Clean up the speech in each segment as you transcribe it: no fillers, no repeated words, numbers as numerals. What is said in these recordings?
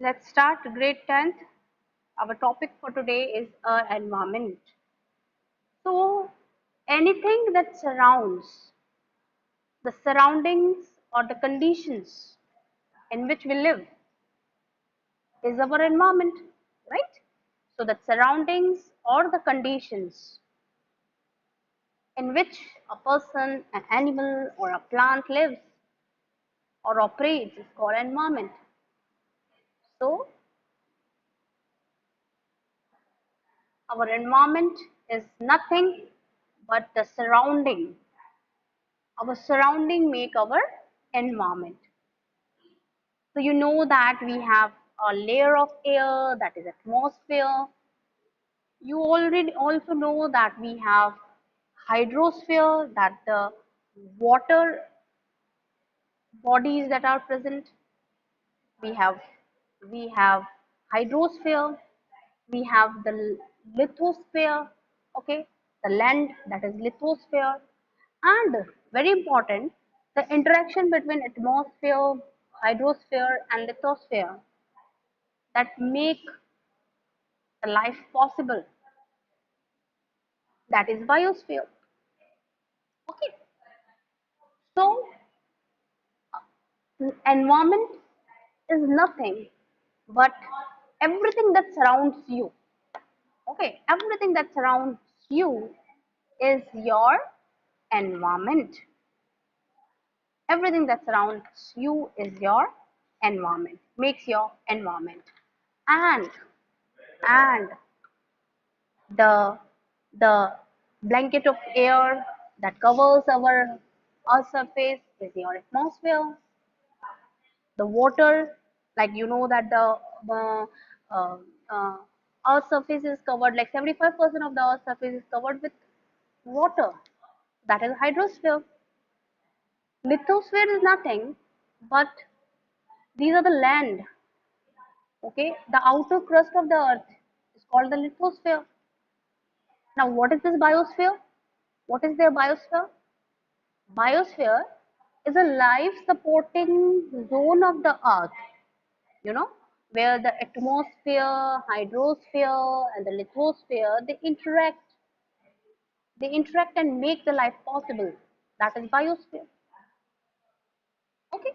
Let's start grade 10th. Our topic for today is environment. So anything that surrounds the surroundings or the conditions in which we live is our environment, right? So the surroundings or the conditions in which a person, an animal or a plant lives or operates is called environment. So our environment is nothing but the surrounding. Our surrounding make our environment. So you know that we have a layer of air, that is atmosphere. You already also know that we have hydrosphere, that the water bodies that are present. We have we have hydrosphere, we have the lithosphere, okay, the land, that is lithosphere, and very important, the interaction between atmosphere, hydrosphere and lithosphere that make the life possible, that is biosphere. Okay, so environment is nothing but everything that surrounds you. Okay, everything that surrounds you is your environment. Everything that surrounds you is your environment, makes your environment. And and the the blanket of air that covers our earth surface is your atmosphere. The water, like you know that the uh, uh, uh, earth surface is covered, like 75% of the earth surface is covered with water, that is hydrosphere. Lithosphere is nothing but these are the land. Okay, the outer crust of the earth is called the lithosphere. Now what is this biosphere? What is their biosphere? Biosphere is a life supporting zone of the earth, you know, where the atmosphere, hydrosphere and the lithosphere they interact and make the life possible. That is biosphere. Okay,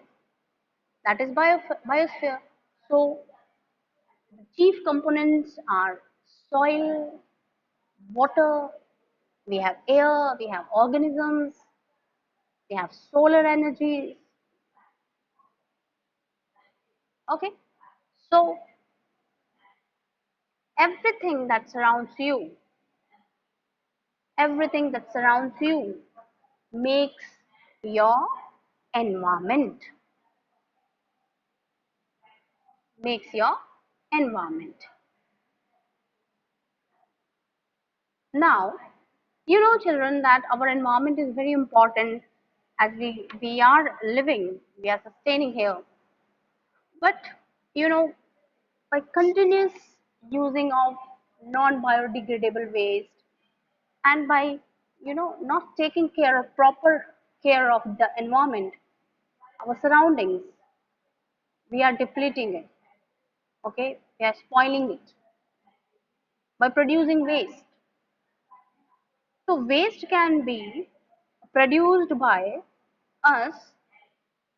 that is biosphere. So the chief components are soil, water, we have air, we have organisms, we have solar energy. Okay, so everything that surrounds you, everything that surrounds you makes your environment, makes your environment. Now, you know, children, that our environment is very important as we are living, we are sustaining here. But you know, by continuous using of non-biodegradable waste and by not taking care of proper care of the environment, our surroundings, we are depleting it. Okay, we are spoiling it by producing waste. So waste can be produced by us,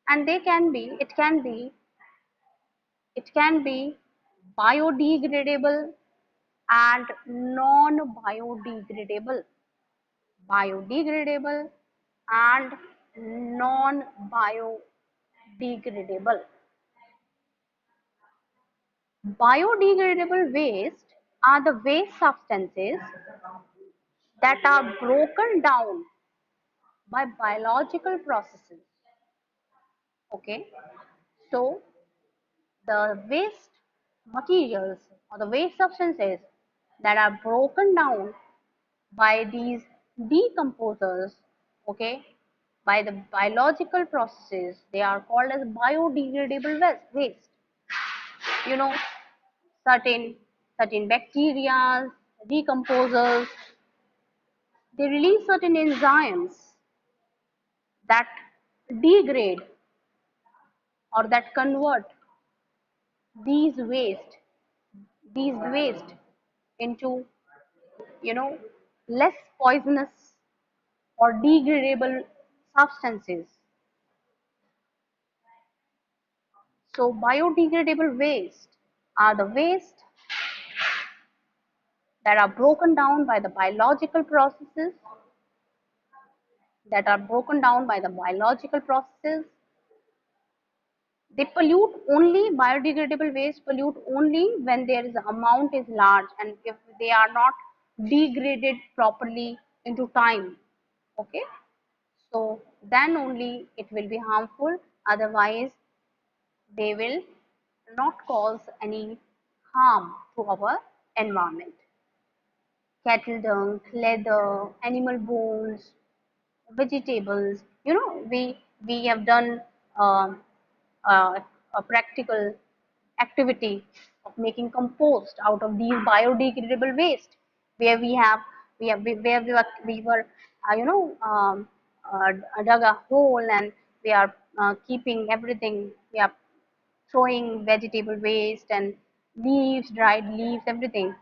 and it can be biodegradable and non-biodegradable, biodegradable and non-biodegradable. Biodegradable waste are the waste substances that are broken down by biological processes. Okay, so the waste materials or the waste substances that are broken down by these decomposers, okay, by the biological processes, they are called as biodegradable waste. You know, certain certain bacteria, decomposers, they release certain enzymes that degrade or that convert these waste these waste into, you know, less poisonous or degradable substances. So biodegradable waste are the waste that are broken down by the biological processes that are broken down by the biological processes. They pollute only, biodegradable waste pollute only when their amount is large and if they are not degraded properly into time. Okay, so then only it will be harmful, otherwise they will not cause any harm to our environment. Cattle dung, leather, animal bones, vegetables. You know, we have done um, a practical activity of making compost out of these biodegradable waste, where we were dug a hole and we are keeping everything. We are throwing vegetable waste and leaves, dried leaves, everything.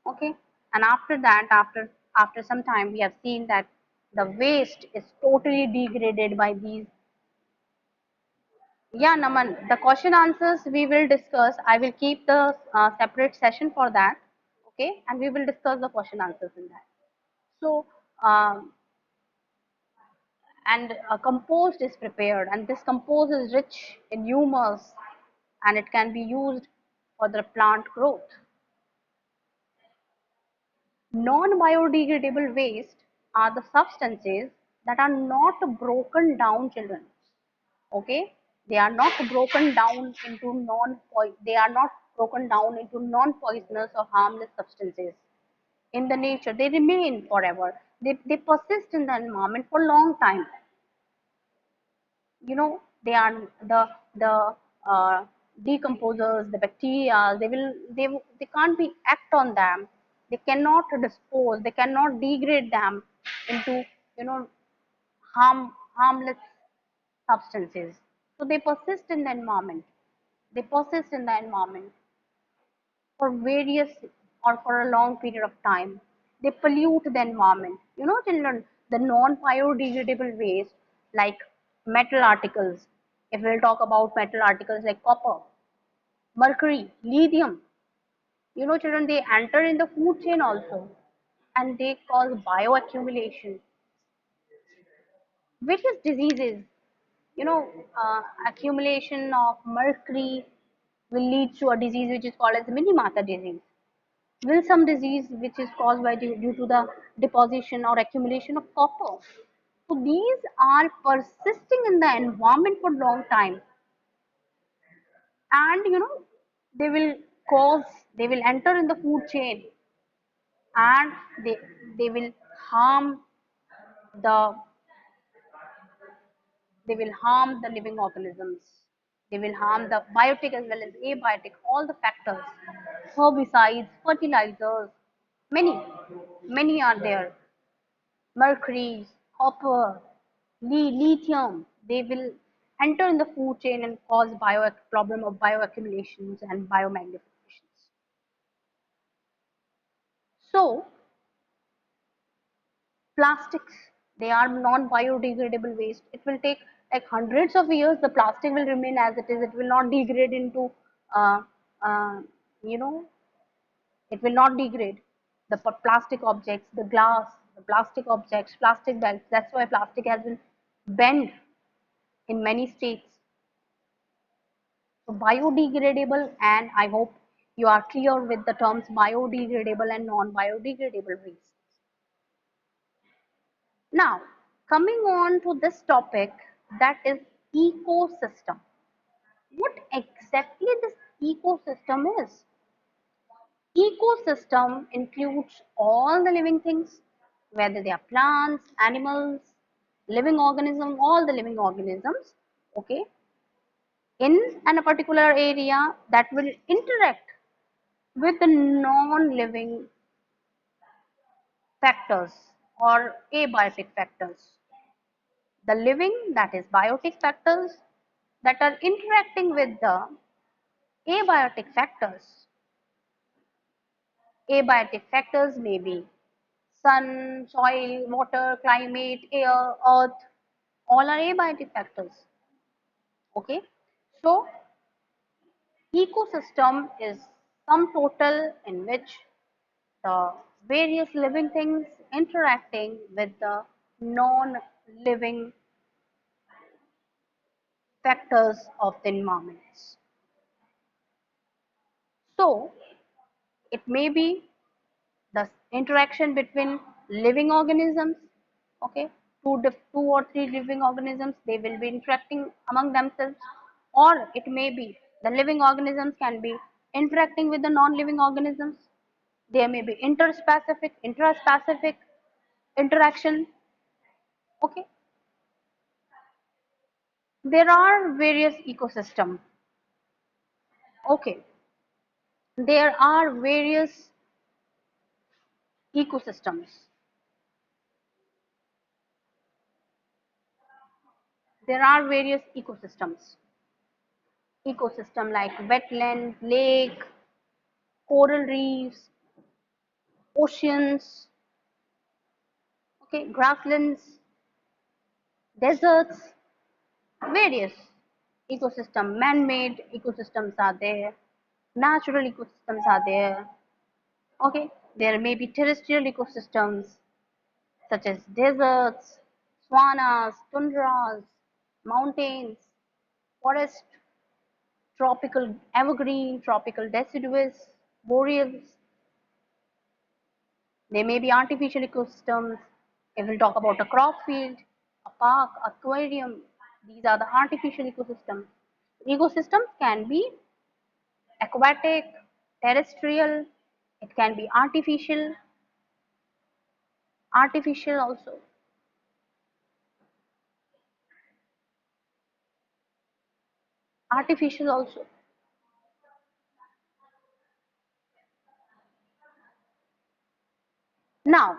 Okay, and after that, after some time, we have seen that the waste is totally degraded by these. Yeah, Naman, the question answers we will discuss. I will keep the separate session for that. Okay, and we will discuss the question answers in that. So, um, and a compost is prepared, and this compost is rich in humus, and it can be used for the plant growth. Non-biodegradable waste are the substances that are not broken down, children. Okay, they are not broken down into non-poisonous or harmless substances in the nature. They remain forever. They persist in the environment for a long time. You know, they are the uh, decomposers, the bacteria. They can't be act on them. They cannot dispose, they cannot degrade them into, you know, harmless substances. So they persist in the environment. They persist in the environment for various or for a long period of time. They pollute the environment. You know, children, the non-biodegradable waste like metal articles. If we'll talk about metal articles like copper, mercury, lithium, you know, children, they enter in the food chain also, and they cause bioaccumulation, which is diseases. You know, accumulation of mercury will lead to a disease which is called as Minamata disease. Wilson disease, which is caused by due to the deposition or accumulation of copper. So these are persisting in the environment for long time, and you know, they will cause, they will enter in the food chain, and they will harm the they will harm the living organisms. They will harm the biotic as well as abiotic, all the factors, herbicides, fertilizers, many, many are there. Mercury, copper, lithium, they will enter in the food chain and cause problem of bioaccumulations and biomagnifications. So plastics, they are non-biodegradable waste. It will take like hundreds of years. The plastic will remain as it is. It will not degrade into, uh, uh, you know, it will not degrade. The plastic objects, the glass, the plastic objects, plastic bags. That's why plastic has been banned in many states. So biodegradable, and I hope you are clear with the terms biodegradable and non-biodegradable waste. Now, coming on to this topic, that is ecosystem. What exactly this ecosystem is? Ecosystem includes all the living things, whether they are plants, animals, living organism, all the living organisms, okay, in a particular area that will interact with the non-living factors or abiotic factors. The living, that is biotic factors that are interacting with the Abiotic factors. Abiotic factors may be sun, soil, water, climate, air, earth, all are abiotic factors. Okay, so ecosystem is sum total in which the various living things interacting with the non-living factors of the environments. So it may be the interaction between living organisms, okay, two or three living organisms, they will be interacting among themselves, or it may be the living organisms can be interacting with the non-living organisms. There may be interspecific, intraspecific interaction. Okay, there are various ecosystems. Okay, there are various ecosystems. There are various ecosystems. Ecosystem like wetland, lake, coral reefs, oceans, okay, grasslands, deserts, various ecosystem, man-made ecosystems are there, natural ecosystems are there. Okay, there may be terrestrial ecosystems such as deserts, savannas, tundras, mountains, forest, tropical evergreen, tropical deciduous, boreals. There may be artificial ecosystems. If we'll talk about a crop field, a park, aquarium, these are the artificial ecosystems. Ecosystems can be aquatic, terrestrial, it can be artificial also, artificial also. Now,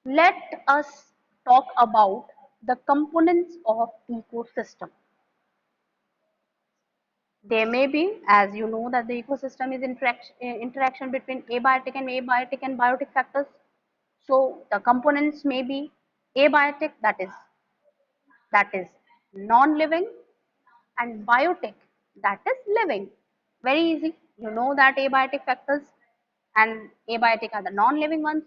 let us talk about the components of ecosystem. There may be, as you know, that the ecosystem is interaction between abiotic and biotic factors. So the components may be abiotic, that is non-living, and biotic, that is living. Very easy. You know that abiotic factors and abiotic are the non-living ones,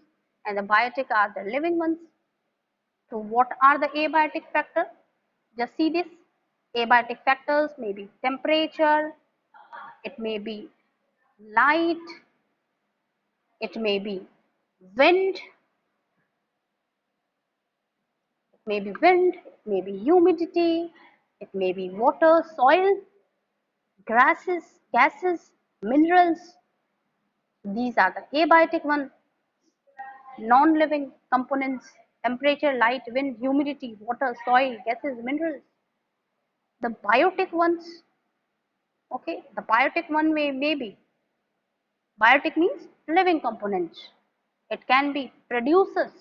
and the biotic are the living ones. So what are the abiotic factors? Just see this. Abiotic factors may be temperature, it may be light, it may be wind, it may be humidity, it may be water, soil, grasses, gases, minerals. These are the abiotic one, non-living components, temperature, light, wind, humidity, water, soil, gases, minerals. The biotic ones, okay, the biotic one may be, biotic means living components. It can be producers,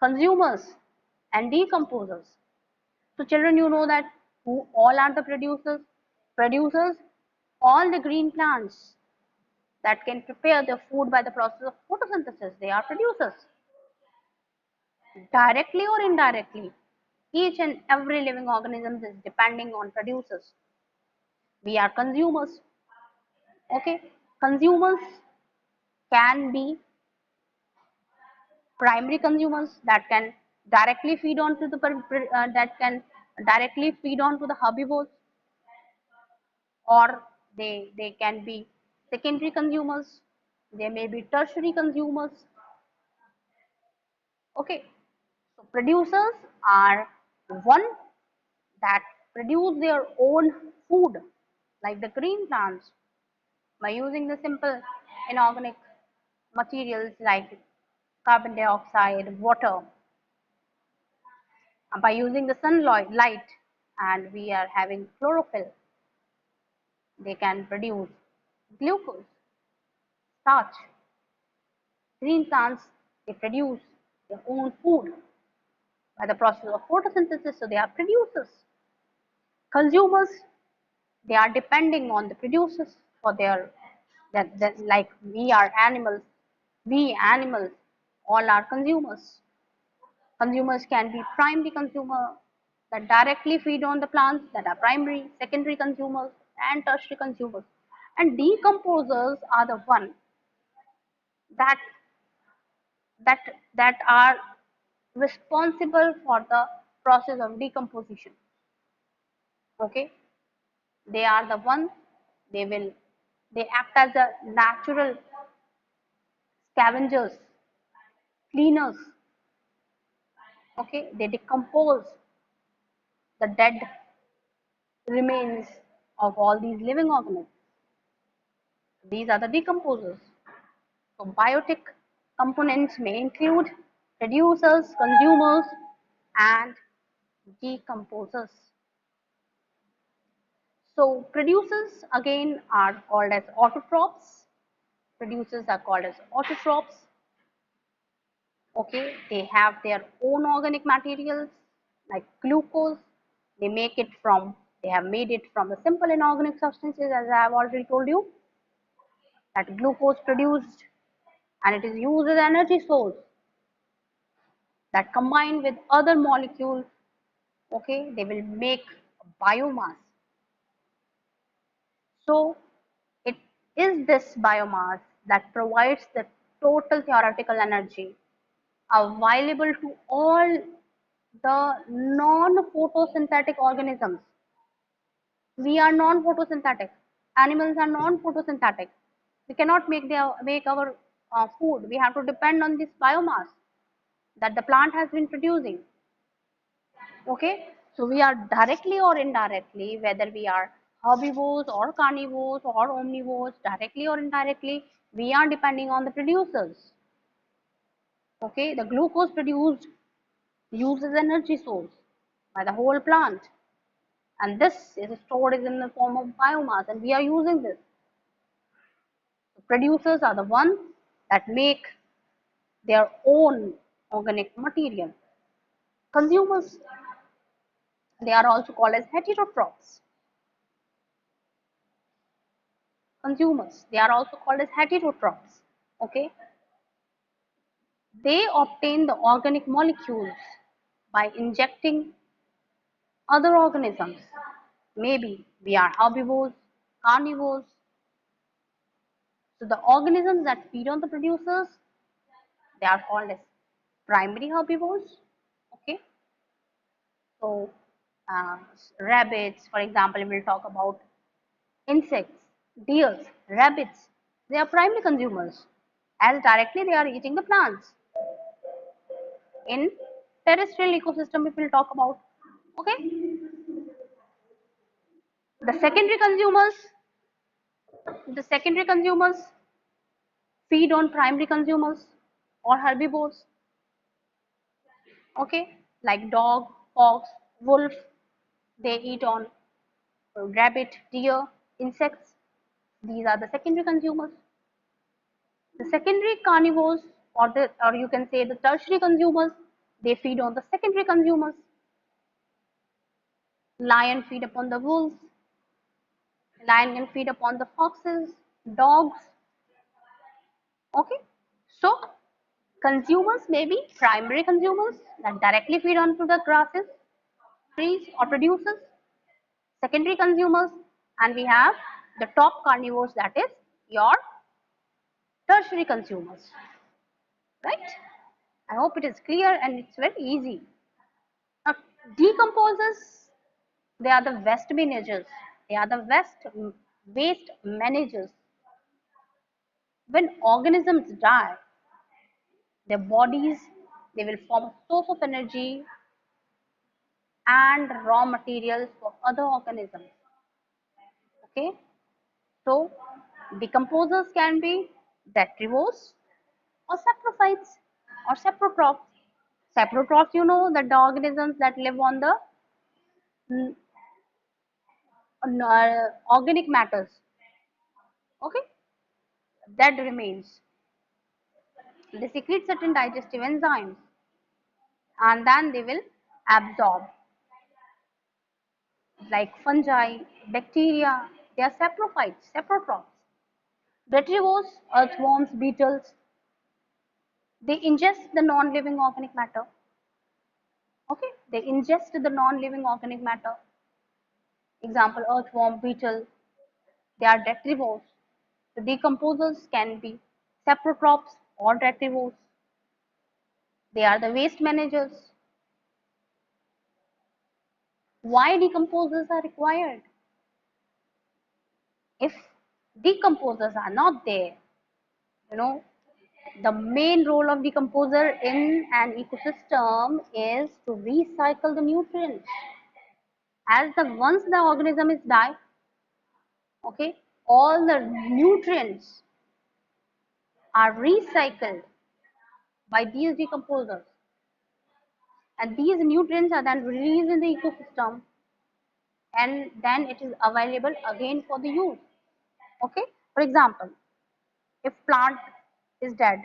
consumers, and decomposers. So children, you know that who all are the producers? Producers, all the green plants that can prepare their food by the process of photosynthesis, they are producers. Directly or indirectly, each and every living organism is depending on producers. We are consumers. Okay, consumers can be primary consumers that can directly feed on to the that can directly feed on to the herbivores, or they can be secondary consumers. They may be tertiary consumers. Okay, so producers are one that produce their own food, like the green plants, by using the simple inorganic materials like carbon dioxide, water, by using the sunlight light, and we are having chlorophyll, they can produce glucose, starch. Green plants, they produce their own food by the process of photosynthesis, so they are producers. Consumers, They are depending on the producers for their that like we are animals, we animals all are consumers. Consumers can be primary consumer that directly feed on the plants that are primary, secondary consumers, and tertiary consumers. And decomposers are the one that that that are responsible for the process of decomposition. Okay, they are the one they will they act as a natural scavengers, cleaners. Okay, they decompose the dead remains of all these living organisms. These are the decomposers. So biotic components may include producers, consumers, and decomposers. So producers again are called as autotrophs. Producers are called as autotrophs. Okay, they have their own organic materials like glucose. They make it from, they have made it from the simple inorganic substances, as I have already told you, that glucose produced and it is used as an energy source that combined with other molecules, okay, they will make biomass. So it is this biomass that provides the total theoretical energy available to all the non-photosynthetic organisms. We are non-photosynthetic. Animals are non-photosynthetic. We cannot make our food. We have to depend on this biomass that the plant has been producing. Okay, so we are directly or indirectly, whether we are herbivores or carnivores or omnivores, directly or indirectly, we are depending on the producers. Okay, the glucose produced uses energy source by the whole plant, and this is stored in the form of biomass, and we are using this. The producers are the ones that make their own organic material. Consumers, they are also called as heterotrophs. Consumers, they are also called as heterotrophs. Okay, they obtain the organic molecules by injecting other organisms. Maybe we are herbivores, carnivores. So the organisms that feed on the producers, they are called as primary herbivores. Okay, so uh, rabbits, for example, we'll talk about insects, deers, rabbits. They are primary consumers, as directly they are eating the plants. In terrestrial ecosystem, if we'll talk about, okay, the secondary consumers, the secondary consumers feed on primary consumers or herbivores. Okay, like dog, fox, wolf, they eat on rabbit, deer, insects. These are the secondary consumers. The secondary carnivores, or you can say the tertiary consumers, they feed on the secondary consumers. Lion feed upon the wolves. Lion can feed upon the foxes, dogs. Okay, so consumers may be primary consumers that directly feed onto the grasses, trees, or producers. Secondary consumers, and we have the top carnivores, that is your tertiary consumers, right? I hope it is clear and it's very easy. Now, decomposers, they are the waste managers. They are the waste managers. When organisms die, their bodies, they will form a source of energy and raw materials for other organisms. Okay, so decomposers can be detritivores or saprophytes or saprotrophs. Saprotrophs, you know, that the organisms that live on the organic matters. Okay, that remains. They secrete certain digestive enzymes and then they will absorb. like fungi, bacteria, they are saprophytes, saprotrophs. Detritivores, earthworms, beetles, they ingest the non-living organic matter. Okay, they ingest the non-living organic matter. Example, earthworm, beetle, they are detrivores. The decomposers can be saprotrophs or detrivores. They are the waste managers. Why decomposers are required? If decomposers are not there, you know, the main role of decomposer in an ecosystem is to recycle the nutrients. As the once the organism is die, okay, all the nutrients are recycled by these decomposers, and these nutrients are then released in the ecosystem, and then it is available again for the use. Okay, for example, if plant is dead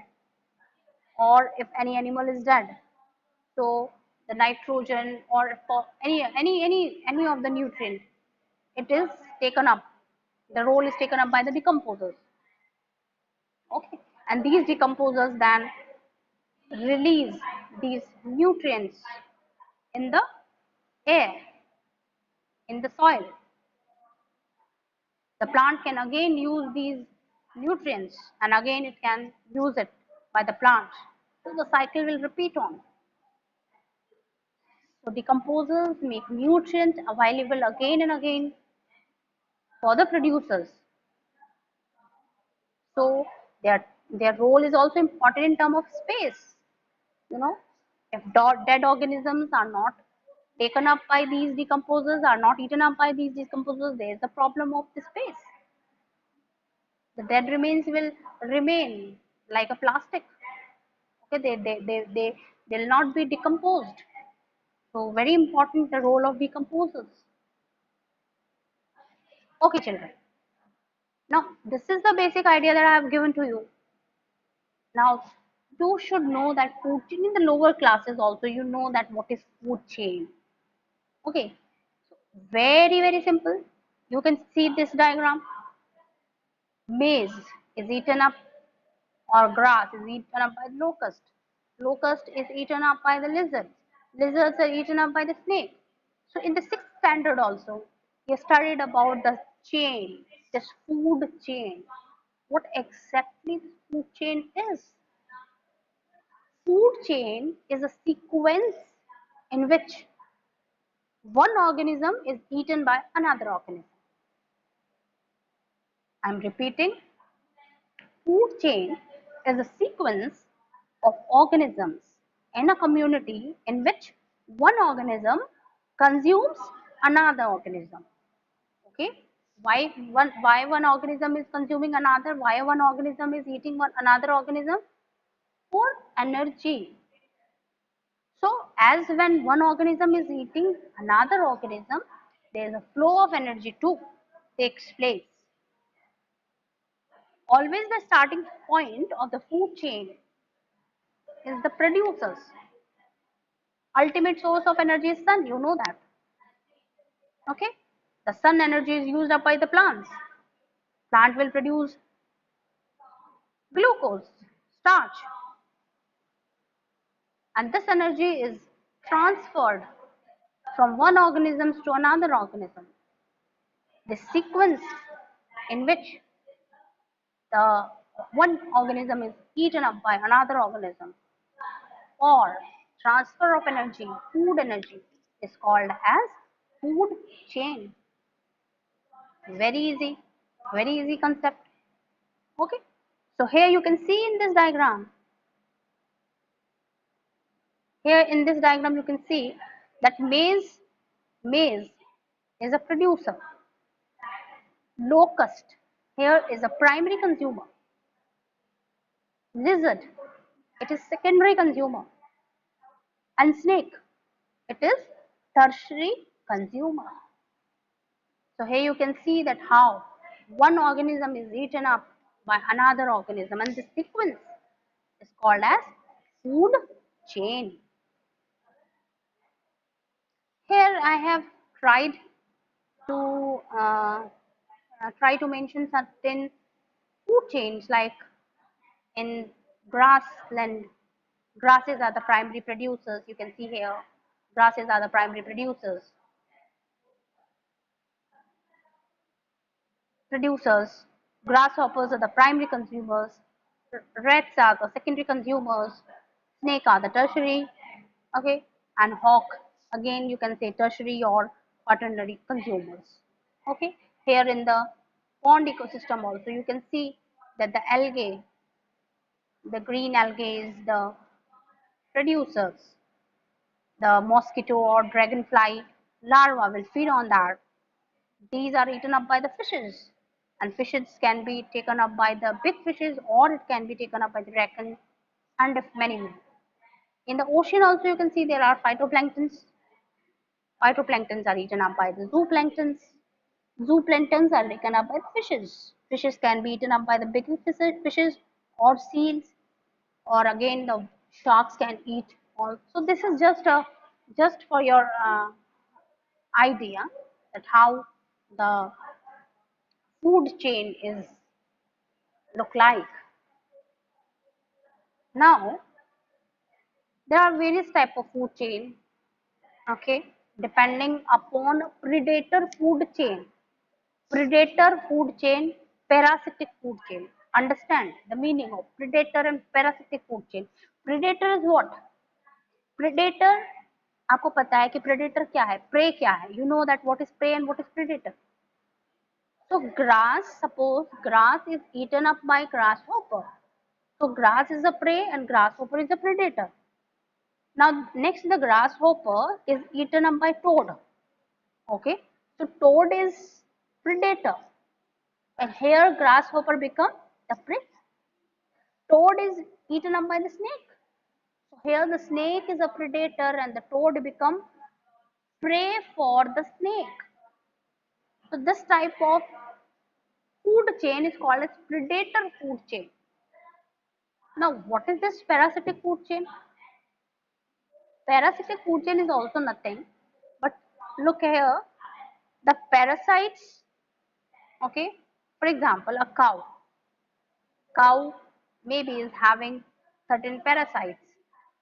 or if any animal is dead, so the nitrogen or for any of the nutrient, it is taken up, the role is taken up by the decomposers. Okay, and these decomposers then release these nutrients in the air, in the soil. The plant can again use these nutrients and again it can use it by the plant. So the cycle will repeat on. So decomposers make nutrients available again and again for the producers. So their role is also important in terms of space. You know, if dead organisms are not taken up by these decomposers, are not eaten up by these decomposers, there is a problem of the space. The dead remains will remain like a plastic. Okay, they will not be decomposed. So very important the role of decomposers. Okay, children. Now this is the basic idea that I have given to you. Now you should know that food chain in the lower classes also you know that what is food chain. Okay, very simple. You can see this diagram. Maize is eaten up or grass is eaten up by the locust. Locust is eaten up by the lizards. Lizards are eaten up by the snake. So in the sixth standard also, you studied about the chain, this food chain. What exactly the food chain is? Food chain is a sequence in which one organism is eaten by another organism. I'm repeating, food chain is a sequence of organisms in a community in which one organism consumes another organism. Okay? Why one organism is consuming another? Why one organism is eating another organism? For energy. So as when one organism is eating another organism, there is a flow of energy too takes place. Always the starting point of the food chain is the producers. Ultimate source of energy is sun, you know that. Okay? The sun energy is used up by the plants. Plant will produce glucose, starch, and this energy is transferred from one organism to another organism. The sequence in which the one organism is eaten up by another organism or transfer of energy, food energy, is called as food chain. Very easy concept. Okay. So here you can see in this diagram, here in this diagram you can see that maize is a producer. Locust here is a primary consumer. Lizard, it is secondary consumer. And snake, it is tertiary consumer. So here you can see that how one organism is eaten up by another organism and this sequence is called as food chain. Here I have tried to try to mention certain food chains like in grassland. Grasses are the primary producers. You can see here, grasses are the primary producers. Producers, grasshoppers are the primary consumers, rats are the secondary consumers, snake are the tertiary, okay, and hawk again you can say tertiary or quaternary consumers. Okay, here in the pond ecosystem also you can see that the algae, the green algae is the producers. The mosquito or dragonfly larva will feed on that. These are eaten up by the fishes, and fishes can be taken up by the big fishes or it can be taken up by the kraken and many more. In the ocean also you can see there are phytoplanktons. Phytoplanktons are eaten up by the zooplanktons. Zooplanktons are taken up by the fishes. Fishes can be eaten up by the big fishes or seals, or again the sharks can eat all. So this is just for your idea that how the food chain is look like. Now there are various type of food chain, okay, depending upon predator food chain. Predator food chain, parasitic food chain. Understand the meaning of predator and parasitic food chain. Predator is what? Predator, आपको पता है कि predator क्या है, prey क्या है. You know that what is prey and what is predator. So grass, suppose grass is eaten up by grasshopper. So grass is a prey and grasshopper is a predator. Now next the grasshopper is eaten up by toad. Okay, so toad is predator and here grasshopper become the prey. Toad is eaten up by the snake. So here the snake is a predator and the toad become prey for the snake. So this type of food chain is called as predator food chain. Now what is this parasitic food chain? Parasitic food chain is also nothing but look here, the parasites, okay, for example a cow maybe is having certain parasites.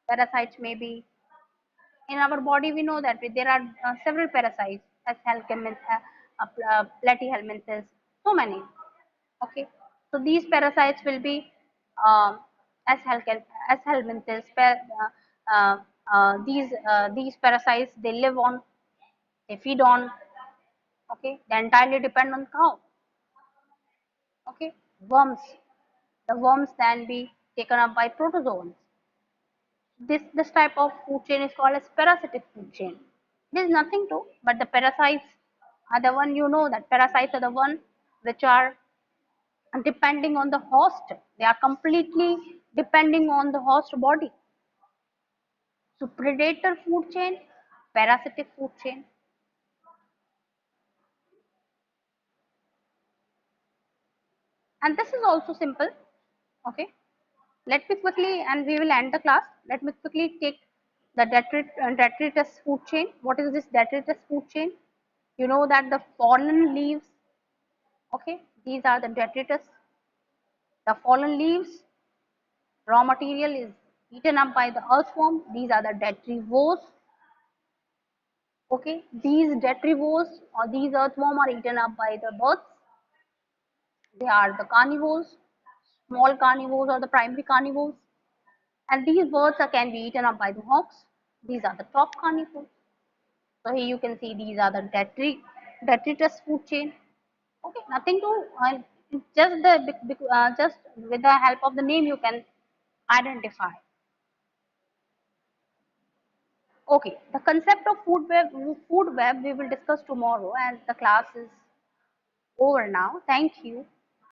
Parasites may be in our body. We know that there are several parasites as platyhelminthes, so many. Okay, so these parasites will be um, as helminthes. Uh, these parasites they live on, they feed on. Okay, they entirely depend on cow. Okay, worms. The worms can be taken up by protozoans. This type of food chain is called as parasitic food chain. There is nothing to, but the parasites are the one, you know that parasites are the one which are depending on the host. They are completely depending on the host body. So predator food chain, parasitic food chain. And this is also simple. Okay. Let me quickly, and we will end the class. Let me quickly take the detritus food chain. What is this detritus food chain? You know that the fallen leaves, okay, these are the detritus. The fallen leaves, raw material is eaten up by the earthworm. These are the detrivores. Okay, these detrivores or these earthworm are eaten up by the birds. They are the carnivores, small carnivores or the primary carnivores. And these birds can be eaten up by the hawks. These are the top carnivores. So here you can see these are the detritus food chain. Okay, nothing to just just with the help of the name you can identify. Okay, the concept of food web we will discuss tomorrow, and the class is over now. Thank you.